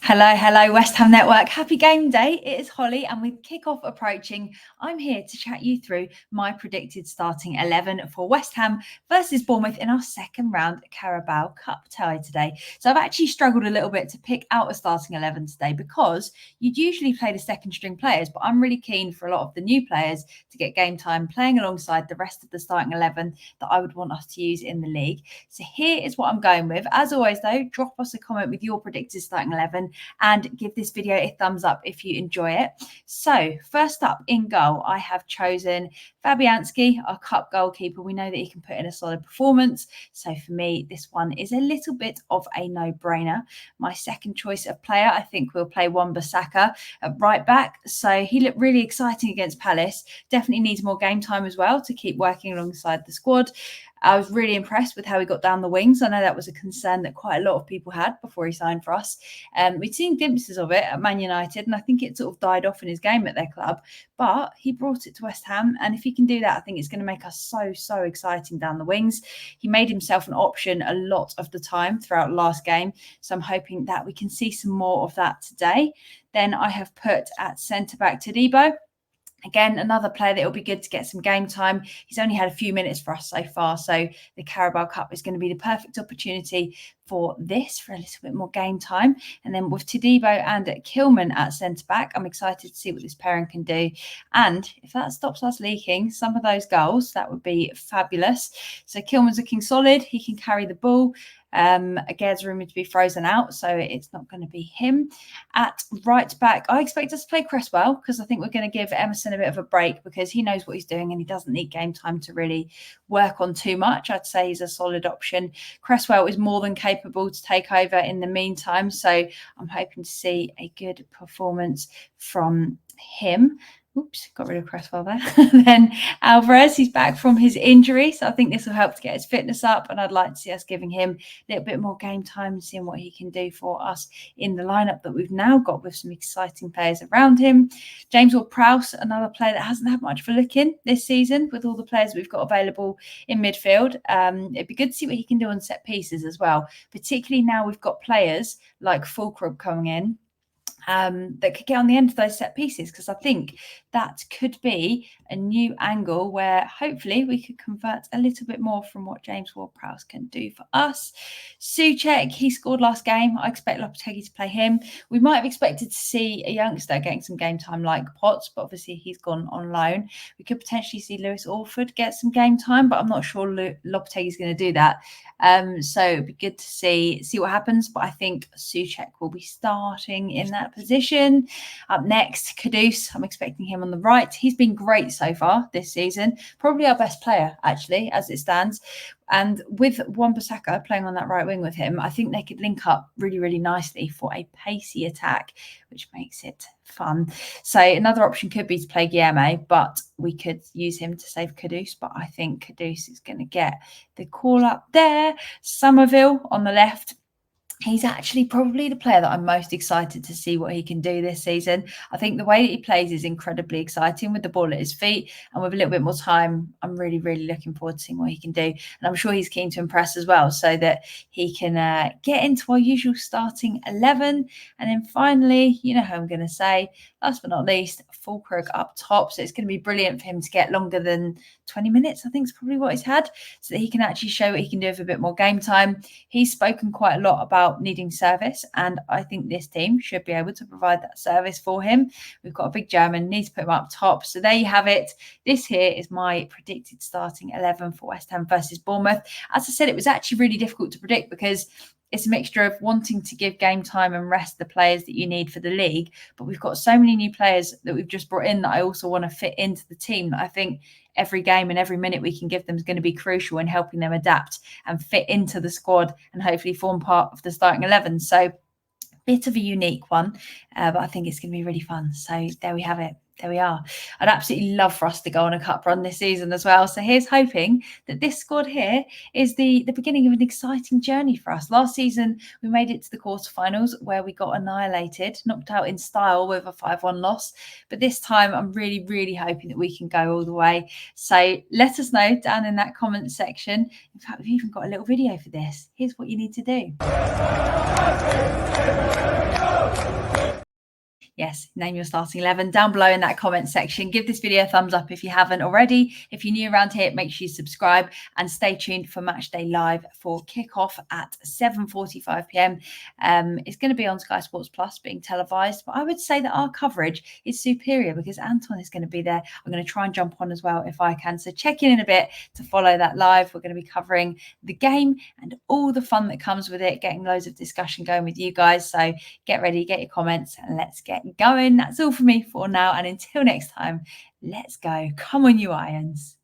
Hello, West Ham Network. Happy game day. It is Holly, and with kick-off approaching, I'm here to chat you through my predicted starting 11 for West Ham versus Bournemouth in our second round Carabao Cup tie today. So I've actually struggled a little bit to pick out a starting 11 today because you'd usually play the second string players, but I'm really keen for a lot of the new players to get game time playing alongside the rest of the starting 11 that I would want us to use in the league. So here is what I'm going with. As always, though, drop us a comment with your predicted starting 11 and give this video a thumbs up if you enjoy it. So first up in goal, I have chosen Fabianski, our cup goalkeeper. We know that he can put in a solid performance. So for me, this one is a little bit of a no-brainer. My second choice of player, I think we'll play Wan-Bissaka at right back. So he looked really exciting against Palace. Definitely needs more game time as well to keep working alongside the squad. I was really impressed with how he got down the wings. I know that was a concern that quite a lot of people had before he signed for us. We'd seen glimpses of it at Man United, and I think it sort of died off in his game at their club. But he brought it to West Ham, and if he can do that, I think it's going to make us so exciting down the wings. He made himself an option a lot of the time throughout last game, so I'm hoping that we can see some more of that today. Then I have put at centre-back Todibo. Again, another player that it'll be good to get some game time. He's only had a few minutes for us so far, so the Carabao Cup is going to be the perfect opportunity for this, for a little bit more game time. And then with Todibo and Kilman at centre-back, I'm excited to see what this pairing can do. And if that stops us leaking some of those goals, that would be fabulous. So Kilman's looking solid. He can carry the ball. Again's rumoured to be frozen out, so it's not going to be him. At right back, I expect us to play Cresswell because I think we're going to give Emerson a bit of a break because he knows what he's doing and he doesn't need game time to really work on too much. I'd say he's a solid option. Cresswell is more than capable to take over in the meantime, so I'm hoping to see a good performance from him. Oops, got rid of Cresswell there. Then Alvarez, he's back from his injury. So I think this will help to get his fitness up. And I'd like to see us giving him a little bit more game time and seeing what he can do for us in the lineup that we've now got with some exciting players around him. James Ward-Prowse, another player that hasn't had much of a look in this season with all the players we've got available in midfield. It'd be good to see what he can do on set pieces as well, particularly now we've got players like Fulkrug coming in. That could get on the end of those set pieces, because I think that could be a new angle where hopefully we could convert a little bit more from what James Ward-Prowse can do for us. Souček, he scored last game. I expect Lopetegui to play him. We might have expected to see a youngster getting some game time like Potts, but obviously he's gone on loan. We could potentially see Lewis Orford get some game time, but I'm not sure Lopetegui is going to do that. So it'd be good to see what happens. But I think Souček will be starting in that position. Up next, Kudus. I'm expecting him on the right. He's been great so far this season. Probably our best player, actually, as it stands. And with Wan-Bissaka playing on that right wing with him, I think they could link up really nicely for a pacey attack, which makes it fun. So another option could be to play Guilherme, but we could use him to save Kudus. But I think Kudus is going to get the call up there. Somerville on the left. He's actually probably the player that I'm most excited to see what he can do this season. I think the way that he plays is incredibly exciting with the ball at his feet, and with a little bit more time, I'm really looking forward to seeing what he can do. And I'm sure he's keen to impress as well, so that he can get into our usual starting 11. And then finally, you know who I'm going to say, last but not least, Fulkrug up top. So it's going to be brilliant for him to get longer than 20 minutes, I think is probably what he's had, so that he can actually show what he can do with a bit more game time. He's spoken quite a lot about needing service, and I think this team should be able to provide that service for him. We've got a big German, needs to put him up top. So there you have it. This here is my predicted starting 11 for West Ham versus Bournemouth. As I said, it was actually really difficult to predict because it's a mixture of wanting to give game time and rest the players that you need for the league. But we've got so many new players that we've just brought in that I also want to fit into the team, that I think every game and every minute we can give them is going to be crucial in helping them adapt and fit into the squad and hopefully form part of the starting 11. So bit of a unique one, but I think it's going to be really fun. So there we have it. There we are. I'd absolutely love for us to go on a cup run this season as well. So here's hoping that this squad here is the beginning of an exciting journey for us. Last season, we made it to the quarterfinals where we got annihilated, knocked out in style with a 5-1 loss. But this time, I'm really hoping that we can go all the way. So let us know down in that comment section. In fact, we've even got a little video for this. Here's what you need to do. yes, name your starting 11 down below in that comment section. Give this video a thumbs up if you haven't already. If you're new around here, make sure you subscribe and stay tuned for Match Day Live for kickoff at 7:45 p.m. It's going to be on Sky Sports Plus being televised, but I would say that our coverage is superior because Anton is going to be there. I'm going to try and jump on as well if I can. So check in a bit to follow that live. We're going to be covering the game and all the fun that comes with it, getting loads of discussion going with you guys. So get ready, get your comments, and let's get going. That's all for me for now. And until next time, let's go. Come on, you Irons.